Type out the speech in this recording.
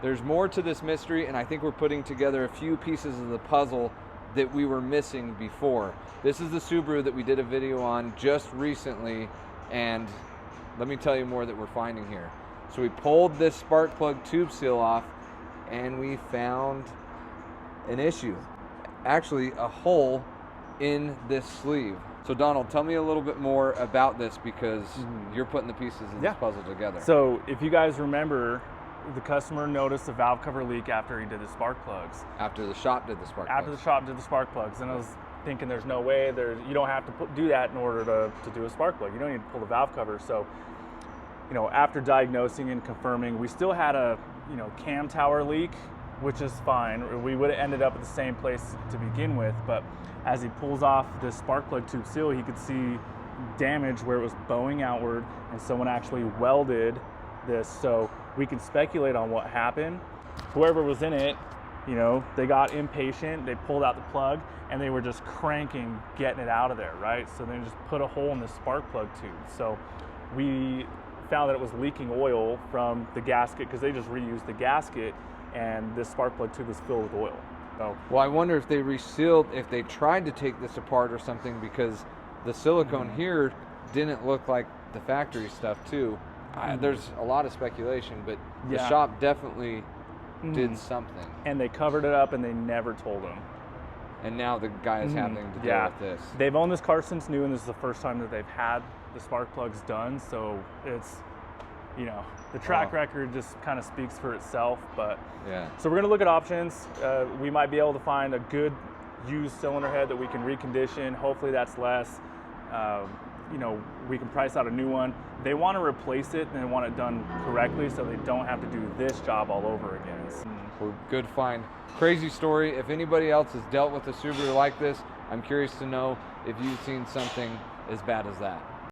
there's more to this mystery, and I think we're putting together a few pieces of the puzzle that we were missing before. This is the Subaru that we did a video on just recently, and let me tell you more that we're finding here. So we pulled this spark plug tube seal off, and we found an issue. Actually, a hole in this sleeve. So Donald, tell me a little bit more about this, because you're putting the pieces of this puzzle together. So if you guys remember, the customer noticed a valve cover leak after he did the spark plugs. After the shop did the spark plugs. After the shop did the spark plugs. And I was thinking, there's no way, you don't have to do that in order to do a spark plug. You don't need to pull the valve cover. So, you know, after diagnosing and confirming, we still had a, you know, cam tower leak, which is fine. We would have ended up at the same place to begin with, but as he pulls off the spark plug tube seal, he could see damage where it was bowing outward, and someone actually welded this. So we can speculate on what happened. Whoever was in it, you know, they got impatient, they pulled out the plug, and they were just cranking, getting it out of there, right? So they just put a hole in the spark plug tube. So we found that it was leaking oil from the gasket, because they just reused the gasket, and this spark plug tube was filled with oil. So, well, I wonder if they resealed, if they tried to take this apart or something, because the silicone here didn't look like the factory stuff too. There's a lot of speculation, but the shop definitely did something. And they covered it up, and they never told him. And now the guy is having to deal with this. They've owned this car since new, and this is the first time that they've had the spark plugs done. So it's, you know, the track record just kind of speaks for itself. But so we're gonna look at options. We might be able to find a good used cylinder head that we can recondition. Hopefully that's less. You know, we can price out a new one. They want to replace it, and they want it done correctly, so they don't have to do this job all over again. Well, good find. Crazy story. If anybody else has dealt with a Subaru like this, I'm curious to know if you've seen something as bad as that.